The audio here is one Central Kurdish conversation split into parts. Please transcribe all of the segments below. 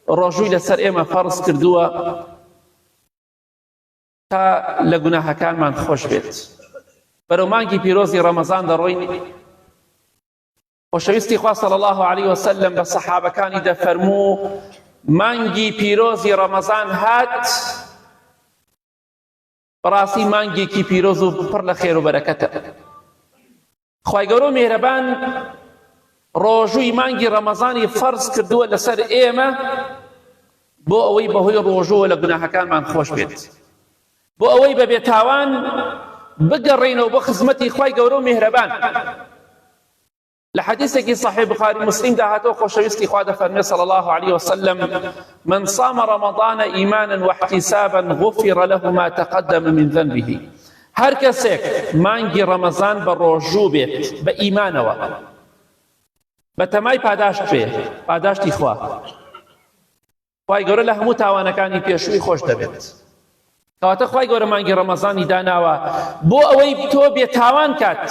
ڕۆژووی لەسەر ئێمە فەرز کردووە تا لە گوناهەکانمان خۆش بێت. بەرەو مانگی پیرۆزی ڕەمەزان دەڕۆین. خۆشەویستی خوا صلی الله علیه وسلم بە سەحابەکانی دەفەرموو مانگی پیرۆزی ڕەمەزان هات، بەڕاستی مانگێکی پیرۆز و پڕ لە خێر و بەرەکەتە. خوای گەورە مێهرەبان ڕۆژووی مانگی ڕەمەزانی فەرز کردووە لەسەر ئێمە بۆ ئەوەی بەهۆی ڕۆژووە لە گوناهەکانمان خۆش بێت، بۆ ئەوەی بە بێتاوان بگەڕێینەوە بۆ خزمەتی خوای گەورە مێهرەبان. لە حەدیثێکی صحیح بخاری مسلم داهاتەوە خۆشەویستی خوا دەفەرمێ صلی الله عليه وسلم من صام رمضان إيمانا واحتسابا غفر له ما تقدم من ذنبه. هەر کەسێک مانگی ڕەمەزان بە ڕۆژوو بێت بە ئیمانەوە، بە تەمای پاداشت بێ، پاداشتی خوا، خوای گەورە لە هەموو تاوانەکانی پێشووی خۆش دەبێت. کەواتە خوای گەورە مانگی ڕەمەزانی داناوە بۆ ئەوەی تۆ بێتاوان کات.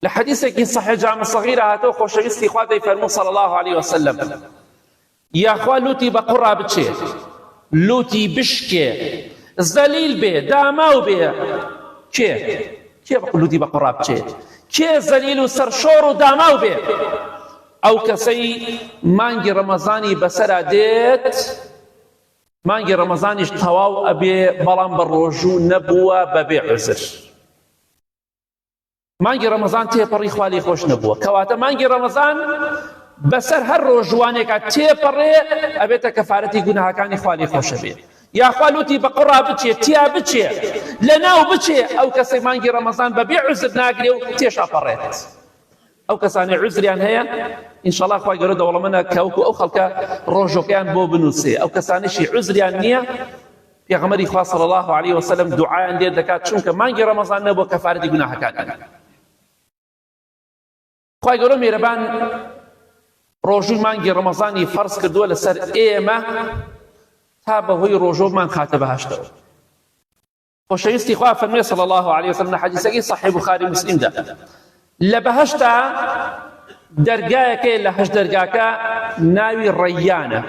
لە حەدیثێکی صحیح جامع صغیر هاتەوە خۆشەویستی خوا دەیفەرموو صلی الله عليه وسلم یاخوا لوتی بە قوڕا بچێ، لوتی بشکێ، زەلیل بێ، داماو بێ. کێ لوتی بە قوڕا بچێ؟ کێ زەلیل و سەرشۆڕ و داماو بێ؟ ئەو کەسەی مانگی ڕەمەزانی بەسەرا دێت، مانگی ڕەمەزانیش تەواو ئەبێ بەڵام بە ڕۆژوو نەبووە بەبێ عوزر. مانگی ڕەمەزان تێپەڕی خوا لێی خۆش نەبووە، کەواتە مانگی ڕەمەزان بەسەر هەر ڕۆژوانێکە تێپەڕێ ئەبێتە کەفارەتی گوناهەکانی خوا لێی خۆشە بێ. یاخوا لوتی بە قوڕا بچێ، تیا بچێ، لەناو بچێ. ئەو کەسەی مانگی ڕەمەزان بەبێ عوزر ناگرێ و تێشاپەڕێت. ئەو کەسانەی عوزریان هەیە ئینشەڵڵا خوای گەورە دەوڵەمەندە کەوکو ئەو خەڵکە ڕۆژۆکەیان بۆ بنووسێ. ئەو کەسانیشی عوزریان نییە پێغەمبەری خوا صلی الله عليه وسلم دوعایان لێ دەکات چونکە مانگی ڕەمەزان نەبووە کەفارەتی گوناهەکان. خوای گەورە مێرەبان ڕۆژووی مانگی ڕەمەزانی فەرز کردووە لەسەر ئێمە تا بەهۆی ڕۆژۆمان خاتە بەهەشتەوە. خۆشەویستی خوا فەرمێ صلی الله عليه وسلم لە حەدیثێکی صحیح بوخاری مسلمدا لە بەهەشتا دەرگایەکەیە لە هەشت دەرگاکە ناوی ڕەیانە.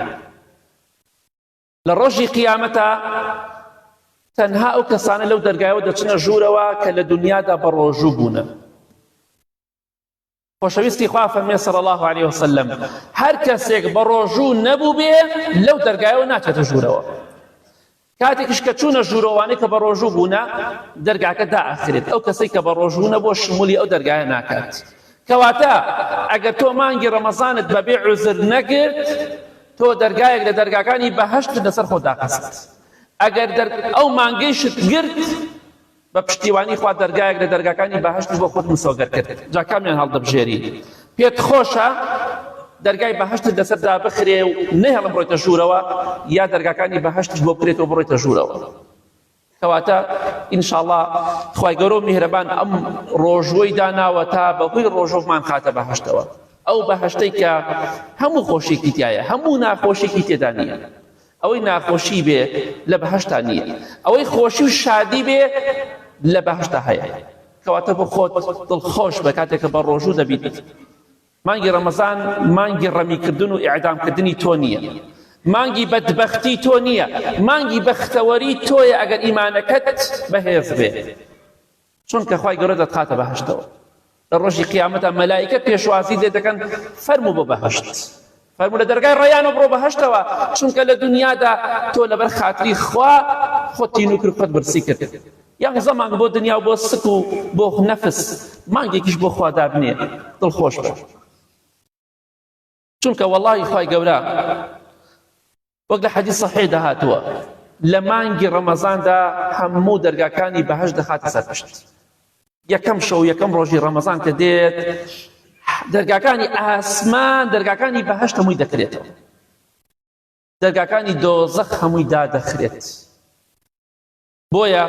لە ڕۆژی قیامەتە تەنها ئەو کەسانە لەو دەرگایەوە دەچنە ژوورەوە کە لە دنیادا بە ڕۆژوو بوونە. خۆشەویستی خوا فەرمێ صلی الله عليه وسلم هەر کەسێک بە ڕۆژوو نەبوو بێ لەو دەرگایەوە ناچێتە ژوورەوە. کاتێکیش کە چوونە ژوورەوانەی کە بە ڕۆژوو بوونە دەرگاکە دائەخرێت. ئەو کەسەی کە بە ڕۆژوو نەبووە شمولی ئەو دەرگایە ناکات. کەواتە ئەگەر تۆ مانگی ڕەمەزانت بەبێ عوزر نەگرت، تۆ دەرگایەک لە دەرگاکانی بەهەشت لەسەر خۆ داخست. ئەگەر ئەو مانگەیشت گرت بە پشتیوانی خوا دەرگایەک لە دەرگاکانی بەهەشت بۆ خۆت مسۆگەر کرد. جا کامیان هەڵدەبژێری؟ پێت خۆشە دەرگای بەهەشتت لەسەردا بخرێ و نەهێڵم بڕۆیتە ژوورەوە، یا دەرگاکانی بەهەشتش بۆ بکرێتەوە بڕۆیتە ژوورەوە. کەواتە ئینشاءڵڵا خوای گەورە و میهرەبان ئەم ڕۆژوەی داناوە تا بەهۆی ڕۆژۆمان خاتە بەهەشتەوە. ئەو بەهەشتەی کە هەموو خۆشیێکی تایە، هەموو ناخۆشیێکی تێدا نییە. ئەوەی ناخۆشی بێ لە بەهەشتا نییە، ئەوەی خۆشی و شادی بێ لە بەهەشتا هەیە. کەواتە بۆ خۆت دڵخۆش بە کاتێککە بە ڕۆژوو دەبیت. مانگی ڕەمەزان مانگی ڕەمیکردن و ئیعدامکردنی تۆ نییە، مانگی بەدبەختی تۆ نییە، مانگی بەختەوەری تۆیە ئەگەر ئیمانەکەت بەهێز بێ، چونکە خوای گەورە دەتخاتە بەهەشتەوە. لە ڕۆژی قیامەتە مەلائیکە پێشوازی لێ دەکەن فەرموو بۆ بەهەشت، فەرموو لە دەرگای ڕەیانە بڕۆ بەهەشتەوە، چونکە لە دنیادا تۆ لەبەر خاتری خوا خۆت تین و کرد، خۆت برسی کرد. یان زەمانگ بۆ دنیا و بۆ سک و بۆ نەفس، مانگێکیش بۆ خوا دابنێ، دڵخۆش بە. چونکە وەڵڵاهی خوای گەورە وەک لە حەدیث صحیح داهاتووە لە مانگی ڕەمەزاندا هەموو دەرگاکانی بەهەشت دەخاتە سەر پشت. یەکەم شەو یەکەم ڕۆژی ڕەمەزان کە دێت دەرگاکانی ئاسمان، دەرگاکانی بەهەشت هەمووی دەکرێتەوە، دەرگاکانی دۆزەخ هەمووی دادەخرێت. بۆیە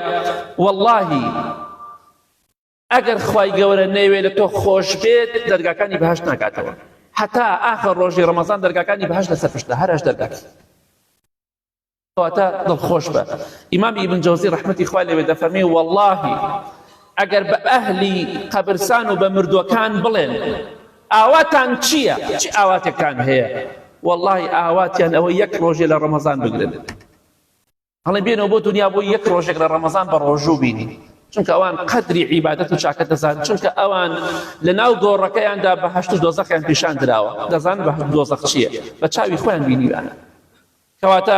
وەڵڵاهی ئەگەر خوای گەورە نەیوێ لە تۆ خۆش بێت دەرگاکانی بەهەشت ناکاتەوە. حتا آخر ڕۆژی ڕەمەزان دەرگاکانی بەهەشت لەسەر پشتە، هەر هەشت دەرگاکی. کەواتە دڵخۆش بە. ئیمامی ئیبن جەوزی ڕەحمەتی خوای لێوێ دەفەرمێ وەڵڵاهی ئەگەر بە ئەهلی قەبرستان و بە مردووەکان بڵێن ئاواتان چییە؟ چی ئاواتێکتان هەیە؟ والله ئاواتیان ئەوە یەک ڕۆژێ لە ڕەمەزان بگرن هەڵێ بێنەوە بۆ دنیا بۆ یەک ڕۆژێک لە ڕەمەزان بە ڕۆژوو بینی چونکە ئەوان قەدری عیبادەت و چاکە دەزان چونکە ئەوان لە ناو گۆڕەکەیاندا بەهەشت و دۆزەخیان پیشان دراوە دەزان بەهەشت و دۆزەخ چییە بە چاوی خۆیان بینیوانە کەواتە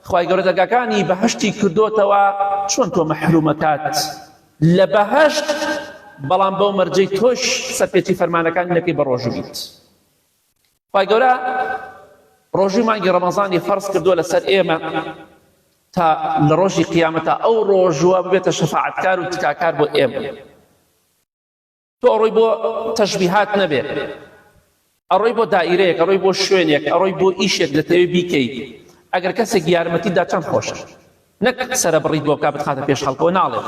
خوای گەورە دەرگاکانی بەهەشتی کردوتەوە چۆن تۆ مەحرومەکات لە بەهەشت بەڵام بەو مەرجەی تۆش سەرپێچی فەرمانەکانی نەکەی بە ڕۆژوو بیت خوای گەورە ڕۆژووی مانگی ڕەمەزانی فەرز کردووە لەسەر ئێمە تا لە ڕۆژی قیامەتە ئەو ڕۆژوە ببێتە شەفاعەتکار و تکاکار بۆ ئێمە تۆ ئەڕۆی بۆ تەشبیهات نەبێت ئەڕۆی بۆ دائیرەیەک ئەڕۆی بۆ شوێنێک ئەڕۆی بۆ ئیشێک دەتەوێت بیکەیت ئەگەر کەسێک یارمەتیدا چەند خۆشە نەک سەرە بڕیت بۆ بکا بتخاتە پێش خەڵکەوە ناڵێت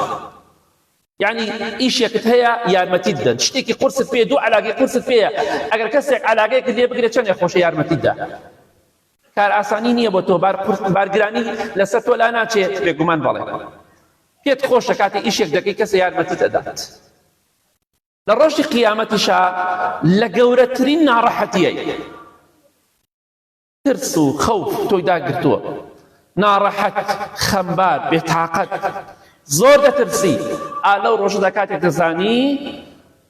یعنی ئیشێکت هەیە یارمەتیت بدەن شتێکی قورست پێیە دوو عەلاقەی قورست پێیە ئەگەر کەسێک عەلاقەیەکت لێ بگرێت چەندێک خۆشە یارمەتیتدا کار ئاسانی نییە بۆ تۆ بارگرانی لەسەر تۆ لا ناچێت بێگومان بەڵێ پێت خۆشە کاتێک ئیشێک دەکەی کەسە یارمەتیت دەدات لە ڕۆژی قیامەتیشا لە گەورەترین ناڕەحەتیەی ترس و خەوف تۆی داگرتووە ناڕەحەت خەمبار بێتاقەت زۆر دەترسی لەو ڕۆژەدا کاتێک دەزانی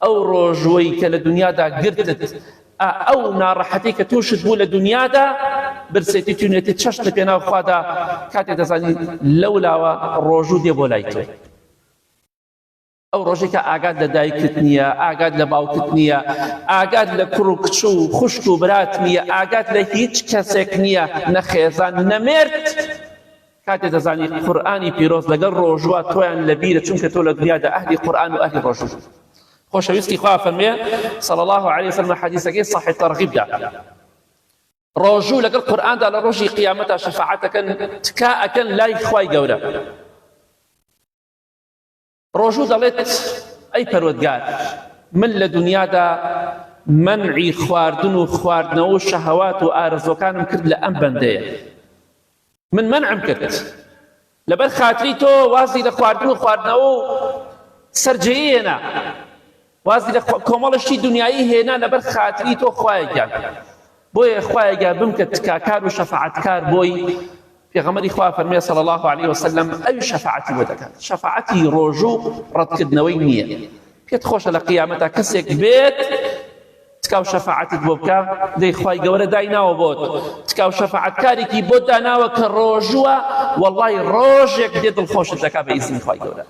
ئەو ڕۆژوەی کە لە دنیادا گرتت ئەو ناڕەحەتی کە تووشت بوو لە دنیادا برسێتی توێنێتی چەشت لە پێناو خوادا کاتێک دەزانی لەولاوە ڕۆژوو دێ بۆ لای تۆی ئەو ڕۆژێک کە ئاگات لە دایکت نییە ئاگات لە باوکت نییە ئاگات لە کوڕ و کچ و خوشک و برات نییە ئاگات لە هیچ کەسێک نییە نەخێزان نەمێرد کاتێک دەزانی قورئانی پیرۆز لەگەڵ ڕۆژوە تۆیان لەبیرە چونکە تۆ لە دنیادا ئەهلی قورئان و ئەهلی ڕۆژوو خۆشەویستی خوا فەرمێ صلی الله عليه وسلم حەدیثەکەی صحیح تەرغیبدا ڕۆژوو لەگەڵ قورئاندا لە ڕۆژی قیامەتە شەفاعەتەکەن تکا ئەکەن لای خوای گەورە ڕۆژوو دەڵێت ئەی پەروەردگار من لە دنیادا منعی خواردن و خواردنەوە و شەهەوات و ئارەزوەکانم کرد لە ئەم بەندەیە من منعم کرد لەبەر خاتری تۆ وازی لە خواردن و خواردنەوە و سەرجەیی هێنا وازی لە کۆمەڵشتی دنیایی هێنا لەبەر خاتری تۆ خوایە گیان بۆیە خوایە گیان بم کە تکاکار و شەفاعەتکار بۆی پێغەمبەری خوا فەرمێ صلی الله عليه وسلم ئەوی شەفاعەتی بۆ دەکات شەفاعەتی ڕۆژوو ڕەتکردنەوەی نییە پێت خۆشە لە قیامەتە کەسێک بێت تکاو شەفاعەتت بۆ بکە دەی خوای گەورە دایناوە بۆت تکاو شەفاعەتکارێکی بۆ داناوە کە ڕۆژووە وەڵڵای ڕۆژێک دێ دڵخۆشت دەکا بە ئیزنی خوای گەورە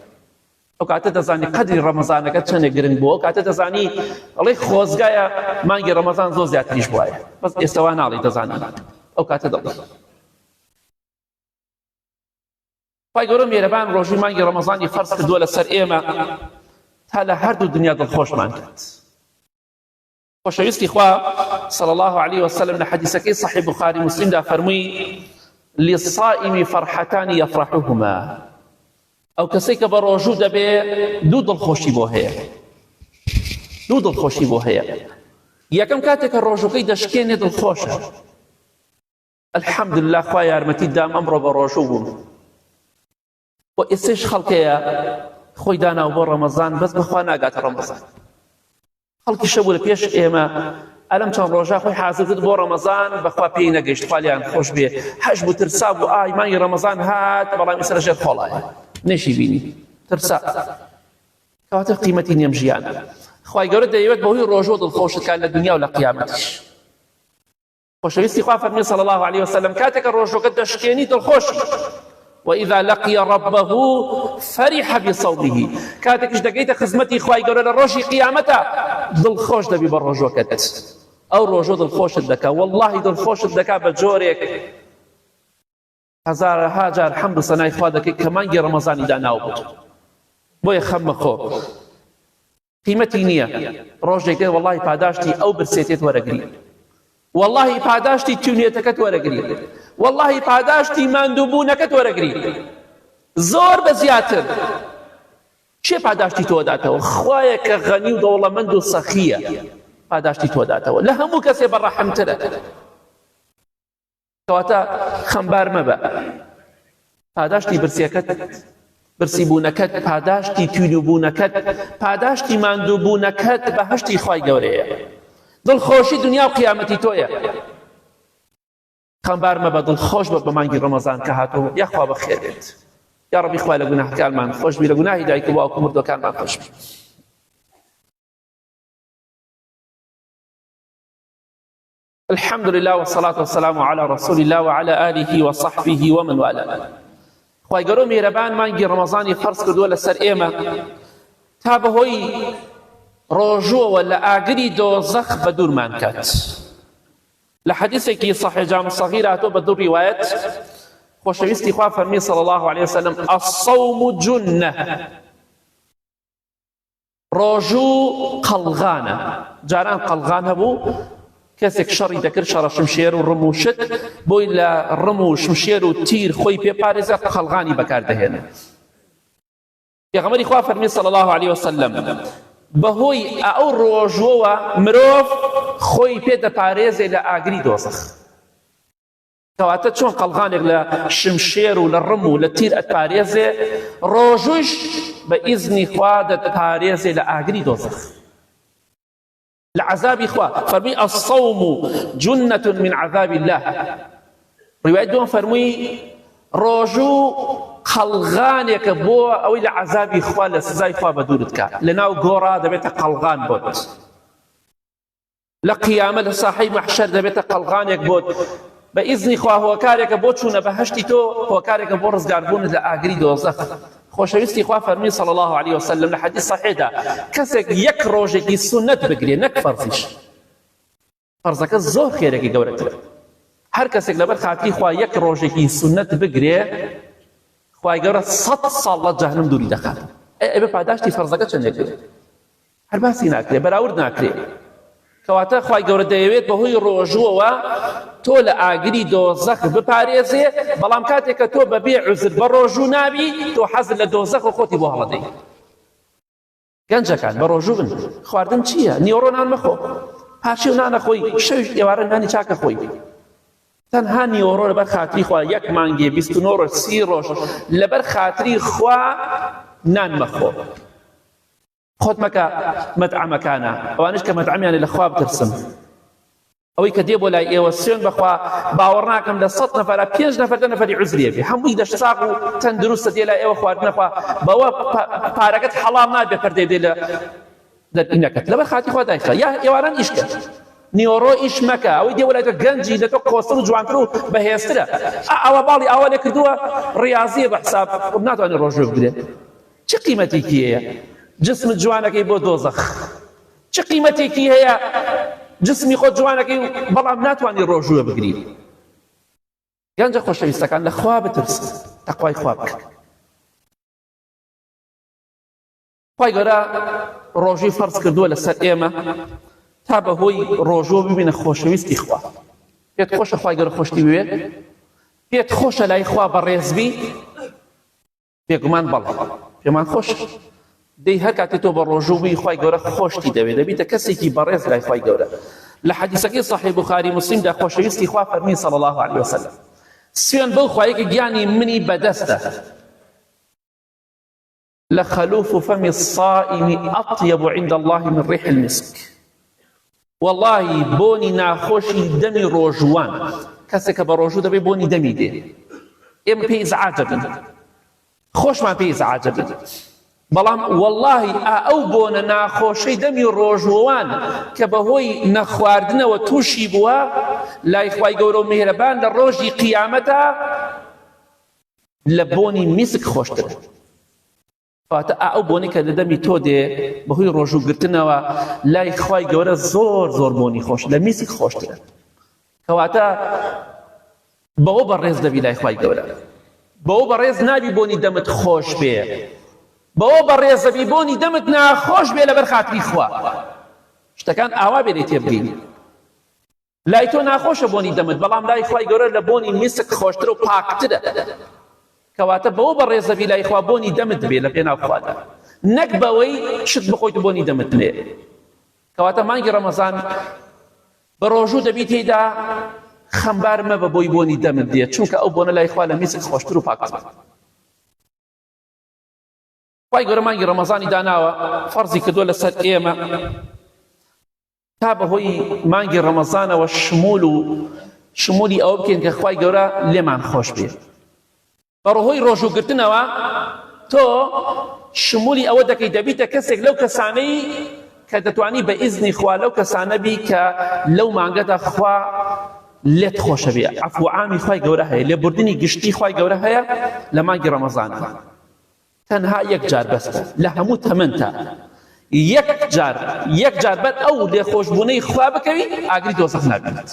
ئەو کاتە دەزانی قەدری ڕەمەزانەکە چەندێک گرنگ بووە کاتە دەزانی ئەڵێ خۆزگایە مانگی ڕەمەزان زۆر زیاتریش بووایە بەس ئێستاوا ناڵی دەزانی ئەو کاتە دەڵێت خوای گەورە میێرەبان ڕۆژووی مانگی ڕەمەزانی فەرز کردووە لەسەر ئێمە تا لە هەردوو دنیا دڵخۆشمان کرد خۆشەویستی خوا صلی الله عليه وسلم لە حەدیثەکەی صحیح بوخاری مسلمدا فەرمووی للصائم فرحتان يفرحهما ئەو کەسێک کە بە ڕۆژوو دەبێ دوو دڵخۆشی بۆ هەیە دوو دڵخۆشی بۆ هەیە یەکەم کاتێک کە ڕۆژوەکەی دەشکێنێ دڵخۆشە الحەمدلله خوا یارمەتی دام ئەمڕۆ بە ڕۆژوو بووم و ئێستش خەڵکەیە خۆی داناو بۆ ڕەمەزان بەس بەخوا ناگاتە ڕەمەزان خەڵکی شەبوو لە پێش ئێمە ئەلەم چەند ڕۆژە خۆی حازر کرد بۆ ڕەمەزان بەخوا پێی نەگەیشت خوالیان خۆش بێ هەش بوو ترسا بوو ئای مانگی ڕەمەزان هات بەڵام ئێستا لەژێر خۆڵایە نەیشی بینی ترسا کەواتە قیمەتی نییەم ژیان خوای گەورە دەیەوێت بەهۆی ڕۆژوە دڵخۆشتکان لە دنیا و لە قیامەتیش خۆشەویستی خوا فەرمێ صلی الله عليه وسلم کاتێک کە ڕۆژوەکە دەشکێنی دڵخۆشی وإذا لقي ربه فرح بصومه كاتكش دقيت خزمتي خواي قالوا للروشي قيامته ذل خوش دبي بالروج وكت أو روجو ذل خوش الدكا والله ذل خوش الدكا بجورك هزار هاجر الحمد صناي خوادك كمان جي رمضان دا ناوبت بوي خم خو قيمتي نية روجك والله باداشتي أو برسيتيت ورقري والله پاداشتی تونیتەکەت وەرەگری والله پاداشتی ماندووبوونەکەت وەرەگری زۆر بە زیاتر چێ پاداشتی تۆ داتەوە خوایە کە غەنی و دەوڵەمەند و سەخیە پاداشتی تۆ داتەوە لە هەموو کەسێ بەڕەحەمترە کەواتە خەمبار مەبە پاداشتی برسیەکەت برسیبوونەکەت پاداشتی تونیبوونەکەت پاداشتی ماندووبوونەکەت بەهەشتی خوای گەورەیە دڵخۆشی دنیا و قیامەتی تۆیە خەمبار مەبە دڵخۆش بە مانگی ڕەمەزان کە هاتووە یاخوا بەخێر بێت یا ڕەبی خوا لە گوناهکارمان خۆش بی لە گوناهی دایک و باوکو مردوەکانمان خۆش بی. الحمد لله والصلاة والسلام على رسول الله وعلى آله وصحبه ومن والاه. خوای گەورە میهرەبان مانگی ڕەمەزانی فەرز کردووە لەسەر ئێمە تا بەهۆی ڕۆژووەوە لە ئاگری دۆزەخ بە دوورمان کات. لە حەدیثێکی صحیح جامع صغیر هاتووە بە دوو ڕیوایەت خۆشەویستی خوا فەرمی صلی الله عليه وسلم الصوم جنة، ڕۆژوو قەڵغانە. جاران قەڵغان هەبوو کەسێک شەڕی دەکرد شەڕە شمشێر و ڕم و شت بۆی لە ڕم و شمشێر و تیر خۆی پێپارێزە قەڵغانی بەکاردەهێنێ. پێغەمبەری خوا فەرمی صلی الله عليه وسلم بەهۆی ئەو ڕۆژوەوە مرۆڤ خۆی پێدەپارێزێ لە ئاگری دۆزەخ. کەواتە چۆن قەڵغانێک لە شمشێر و لە ڕم و لە تیر ئەتپارێزێ، ڕۆژوش بە ئیزنی خوا دەتپارێزێ لە ئاگری دۆزەخ لعذاب إخوة. فرمي الصوم جنة من عذاب الله. رواية دون فرمي روجو قلغانك بو أو إلى عذاب إخوة لسزاي إخوة بدورتك لناو قورا دبيت قلغان بود، لقيامة لصاحب محشر دبيت قلغانك بود بإذن إخوة هو كارك بود شون بهشتي تو هو كارك بو رزقاربون لأغري دوزخ. خۆشەویستی خوا فەرمی صلی الله عليه وسلم لە حەدیث صحیحدا کەسێک یەک ڕۆژێکی سونەت بگرێ نەک فەرزیش، فەرزەکە زۆر خێرێکی گەورەترە. هەر کەسێک لەبەر خاتری خوا یەک ڕۆژێکی سونەت بگرێ، خوای گەورە 100 ساڵ لە جەهەنەم دووری دەخات. ئێبە پاداشتی فەرزەکە چەندێک بێت؟ هەر باسی ناکرێ، بەراورد ناکرێ. کەواتە خوای گەورە دەیەوێت بەهۆی ڕۆژووەوە تۆ لە ئاگری دۆزەخ بپارێزێ، بەڵام کاتێک کە تۆ بەبێ عوزر بە ڕۆژوو نابی تۆ حەزت لە دۆزەخ و خۆتی بۆ هەڵەدەی. گەنجەکان بە ڕۆژوو بن. خواردن چییە؟ نیوەڕۆ نان مەخۆ، پاشی و نانە خۆی، شەویش ئێوارە نانی چاکە خۆی. تەنها نیوەڕۆ لەبەر خاتری خوا یەک مانگێ 29 ڕۆژ 30 ڕۆژ لەبەر خاتری خوا نان مەخۆ. خۆت مەکە مەتعەمەکانە، ئەوانش کە مەتعەمیان لە خوا بترسم. ئەوەی کە دێ بۆ لای ئێوە سوێن بەخوا باوەڕ ناکەم لە 100 نەفەرە 5 نەفەر 10 نەفەری عوزرێ بێ، هەمووی دەشساق و تەندروستە دێ لای ئێوە خواردنەخوا بەوە پارەکەت حەڵام نابێ پەردەی دێ لە دەرئینەکەت لەبەر خاتی خوا دایخە. یا ئێواران ئیشکە نیوەڕۆ ئیش مەکە، ئەوەی دێ بۆ لای تۆ گەنجی لە تۆ قۆستر و جوانتر و بەهێزترە. ئەوە باڵی ئەوە لێ کردووە ڕیاضیە بە حساب ناتوانێت ڕۆژوو بگرێت. چه قیمەتێکی هەیە جسمت جوانەکەی بۆ دۆزەخ؟ چه قیمەتێکی هەیە جسمی خۆت جوانەکەی بەڵام ناتوانانی ڕۆژووە بگریت؟ گەنجە خۆشەویستەکان لە خوا بترسن، تەقوای خوا بکەن. خوای گەورە ڕۆژووی فەرز کردووە لەسەر ئێمە تا بەهۆی ڕۆژووە ببینە خۆشەویستی خوا. پێت خۆشە خوای گەورە خۆشتی بوێت؟ پێت خۆشە لای خوا بەڕێزبی؟ بێگومان بەڵێ پێمان خۆشە. دەی هەر کاتێک تۆ بە ڕۆژووی خوای گەورە خۆشتی دەوێت، دەبیتە کەسێکی بەڕێز لای خوای گەورە. لە حەدیثەکەی صحیح بوخاری موسلیمدا خۆشەویستی خوا فەرمی صلی الله عليه وسلم سوێن بەو خوایە کە گیانی منی بەدەستە لخلوف فم الصائم أطيب عند الله من ريح المسك. والله بوني ناخوشي دمي روجوان كسك بروجو دبي بوني دمي دي ام بيز عجب خوش ما بيز عجب بلام والله او بونا ناخوشي دمي روجوان كبهوي نخواردنا وتوشي بوا لا اخواي قولوا مهربان للروجي قيامتا لبوني مسك خوشتر فاتا او بوني كده دمي تودي بهوي روجو قرتنا لا اخواي قولوا زور زور بوني خوش لمسك خوشتر كواتا بو برز دبي لا اخواي قولوا بو برز نابي بوني دمت خوش بيه بو برز دبي بوني دمت ناخوش بيه لبرخاتري خوا شتكان اوا بيريتي بغيني لا تو ناخوش بوني دمت بلام لا اخواي قولوا لبوني مسك خوشتر وباكتر كواتا بو برز دبي لا اخوا بوني دمت بيه لبينا خوادا نكبوي شت بخويت بوني دمت ليه كواتا مانجي رمضان بروجو دبي تيدا خمبار ما ببوي بوني دمت ديه چونك او بونا لا اخوا لمسك خوشتر وباكتر خوای گەورە مانگی ڕەمەزانی داناوە فەرزی کردووە لەسەر ئێمە تا بەهۆی مانگی ڕەمەزانەوە شمول و شمولی ئەوە بکەین کە خوای گەورە لێمان خۆش بێ. بەڕۆهۆی ڕۆژوگرتنەوە تۆ شمولی ئەوە دەکەی دەبیتە کەسێک لەو کەسانەی کە دەتوانی بە ئیزنی خوا لەو کەسانە بی کە لەو مانگەدا خوا لێت خۆشە بێ. عەفو عامی خوای گەورە هەیە، لێبوردنی گشتی خوای گەورە هەیە لە مانگی ڕەمەزانە. تەنها یەک جار بەستە لە هەموو تەمەنتە، یەک جار بەر ئەو لێخۆشبوونەی خوا بکەوی ئاگری دۆزەخ نابێت.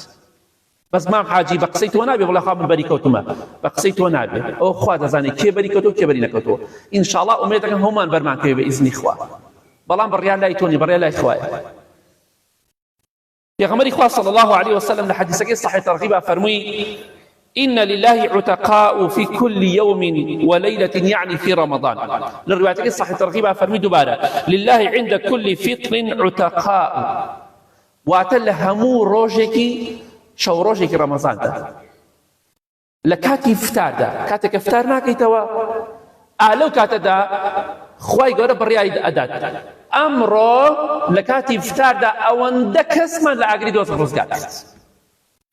بەس مام حاجی بە قسەی تۆ نابێ بڵێ خوا من بەری کەوتمە، بە قسەی تۆ نابێ. ئەو خوا دەزانێت کێ بەری کەوتۆ کێ بەری نەکەوتۆ. ئینشاءڵڵا ئومێد دەکەم هەمومان بەرمان کەوێ بە ئیزنی خوا، بەڵام بڕیار لای تۆ نی، بڕیار لای خوایە. پێغەمبەری خوا صلی الله عليه وسلم لە حەدیثەکەی صحیح تەرغیبە فەرمووی إن لله عتقاء في كل يوم وليلة يعني في رمضان. للرواية الصحيح ترغيبها فرمي دبارة لله عند كل فطر عتقاء واتل همو روجكي شو روجكي رمضان ده لكاتي افطار ده كاتك افطار ناكي توا لو كات ده خواي قرب بالرياض أدات أمره لكاتي افطار ده أوان ده كسما لأجري دوس روزقات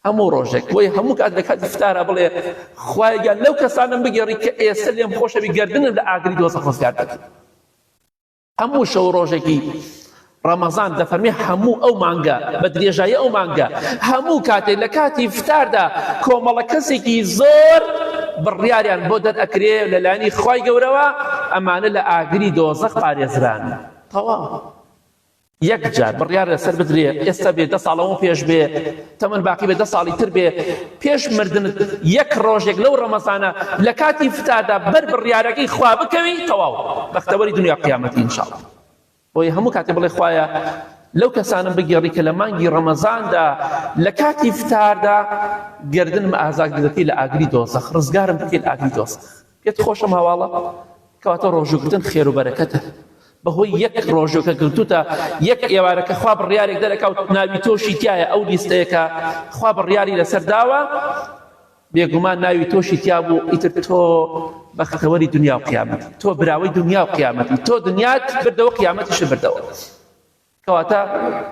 همو روجك وي همو كات لكاتي افطار بلي خواي قال لو كسانم بيجري يسلم خوش بيجردن لأجري دوس روزقات همو شو روجكي رمضان ده فرمي همو او مانگا بدري جاي او مانگا همو كاتي لكاتي افطار ده كومل كسيكي زور بالرياريان بودت اكري للاني خوي قوروا امان لاغري دوزخ باريزران طوا يكجار بالريار سر بدري استبي دصالون بيش بي تمن باقي بي دصالي تربي بيش مردن يك روجك لو رمضان لكاتي افطار ده بر بالرياركي خوا بكوي طوا بختبري دنيا قيامتي ان شاء الله. بۆی هەموو کاتێ بڵێ خوایە لەو کەسانم بگێڕی کە لە مانگی ڕەمەزاندا لە کاتی فتاردا گردنم ئازاد دەکەی لە ئاگری دۆزەخ، ڕزگارم بکەی لە ئاگری دۆزەخ. پێت خۆشم هەواڵە کەواتە ڕۆژوگرتن خێر و بەرەکەتە. بەهۆی یەک ڕۆژێکە گرتوتە یەک ئێوارەکە خوا بڕیارێک دەرەکەوت ناوی تۆشی تایە ئەو لیستەیەکە خوا بڕیاری لەسەر داوە بێگومان ناوی تۆشی تیا بوو ئیتر تۆ بەختەوەری دنیا و قیامەتی، تۆ براوەی دنیا و قیامەتی، تۆ دنیات بردەوە قیامەتیش بردەوە. کەواتە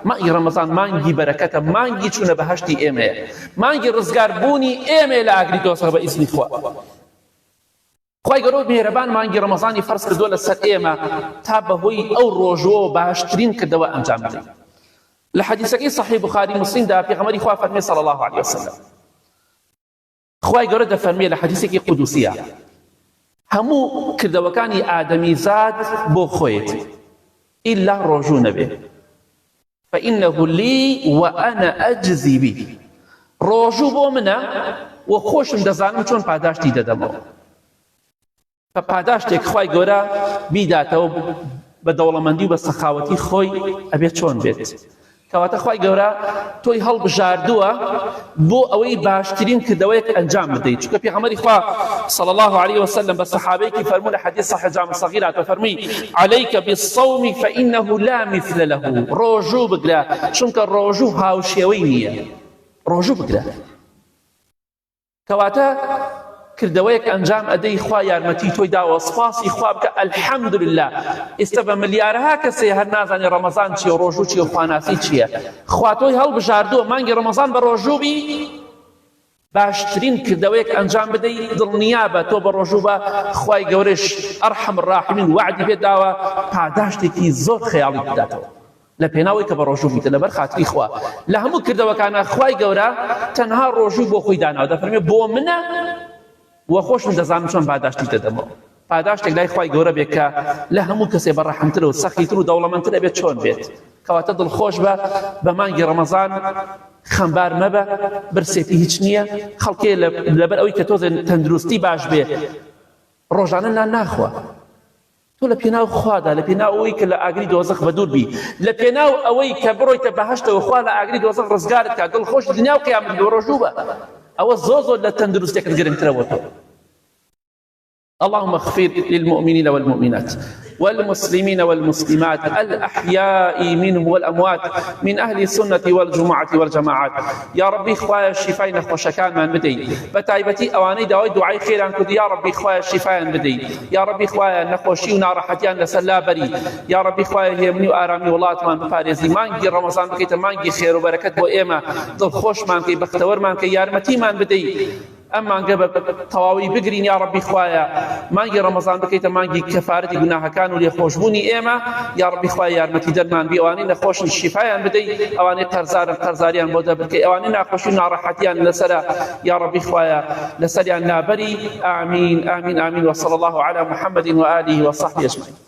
مانگی ڕەمەزان مانگی بەرەکەتە، مانگی چوونە بەهەشتی ئێمەیە، مانگی ڕزگاربوونی ئێمەیە لە ئاگری دۆزەخ بە ئیزنی خوا. خوای گەورە میهرەبان مانگی ڕەمەزانی فەرز کردووە لەسەر ئێمە تا بەهۆی ئەو ڕۆژەوە باشترین کردەوە ئەنجام بدەین. لە حەدیثەکەی صحیح بوخاری موسڵیمدا پێغەمبەری خوا فەرمێ صلی الله عليه وسلم خوای گەورە دەفەرمێ لە حەدیثێکی قودوسیە هەموو کردەوەکانی ئادەمیزاد بۆ خۆیەتی ئیلا ڕۆژوو نەبێ فإنه لي وأنا أجزي به. ڕۆژوو بۆ منە و خۆشم دەزانم چۆن پاداشتی دەدەمەوە. بە پاداشتێک خوای گەورە بیداتەوە بە دەوڵەمەندی و بە سەخاوەتی خۆی ئەبێت چۆن بێت. کەواتە خوای گەورە تۆی هەڵبژاردووە بۆ ئەوەی باشترین کردەوەیەک ئەنجام بدەیت. چونکە پێغەمبەری خوا صلی الله عليه وسلم بە سەحابەیەکی فەرموو لە حەدیث صحیح جامع صغیرات فەرمووی عليك بالصوم فإنه لا مثل له. ڕۆژوو بگرە چونکە ڕۆژوو هاوشێوەی نییە. ڕۆژوو بگرە کەواتە کردەوەیەک ئەنجام ئەدەی خوا یارمەتی تۆی داوە سپاسی خوا بکە ئەلحەمدولله. ئێستا بە ملیارەها کەسێ هەر نازانێ ڕەمەزان چییە و ڕۆژوو چییە و خواناسی چییە. خوا تۆی هەڵبژاردووە مانگی ڕەمەزان بە ڕۆژوو بی باشترین کردەوەیەک ئەنجام بدەی دڵنیا بە تۆ بە ڕۆژوو بە خوای گەورەش ئەرحەم الراحیمین وعدی پێ داوە پاداشتێکی زۆر خەیاڵی بداتەوە لە پێناوی کە بە ڕۆژوو بیتە لەبەر خاتری خوا. لە هەموو کردەوەکانە خوای گەورە تەنها ڕۆژوو بۆ خۆی داناوە دەفەرمێ بۆ منە و خۆشم دەزانم چۆن پاداشتی دەدەمەوە. پاداشتێک لای خوای گەورە بێت کە لە هەموو کەسێ بەڕەحمترە و سەخیتر و دەوڵەمەندترە بێت چۆن بێت. کەواتە دڵخۆش بە بە مانگی ڕەمەزان خەمبار مەبە، برسێتی هیچ نییە. خەڵکێ لەبەر ئەوەی کە تۆزێ تەندروستی باش بێ ڕۆژانە نان ناخوا. تۆ لە پێناو خوادا، لە پێناو ئەوەی کە لە ئاگری دۆزەخ بەدوور بی، لە پێناو ئەوەی کە بڕۆیتە بەهەشتەوە خوا لە ئاگری دۆزەخ ڕزگارت کات. دڵخۆش دنیا و قیامەت بە ڕۆژوو بە ئەوە زۆر زۆر لە تەندروستێکت گرنگترەوە تۆ. اللهم اغفر للمؤمنين والمؤمنات والمسلمين والمسلمات الأحياء منهم والأموات من أهل السنة والجمعة والجماعات. يا ربي خوايا الشفاء نخوشكان من بدي بتايبتي أواني داوي دعاء خيران كدي يا ربي خوايا الشفاء بدي يا ربي خوايا نخوشي ونارحتيان لسلا بري يا ربي خوايا هي مني وآرامي والله من بفارزي مانجي رمضان بكيت مانجي خير وبركة وإيما ضل خوش مانكي بختور مانكي يارمتي من بدي أما قبل تواوي بقرين يا ربي خوايا مانجي رمضان بكيت مانجي كفارتي قناها كانوا لي خوشبوني إيما يا ربي خوايا يارمتي درمان بي أواني نخوش الشفاء بدي أواني قرزاريان بودا بكي أواني نخوشي نارحتيان لسلا يا ربي خوايا لسلا نابري. آمين آمين آمين. وصلى الله على محمد وآله وصحبه أجمعين.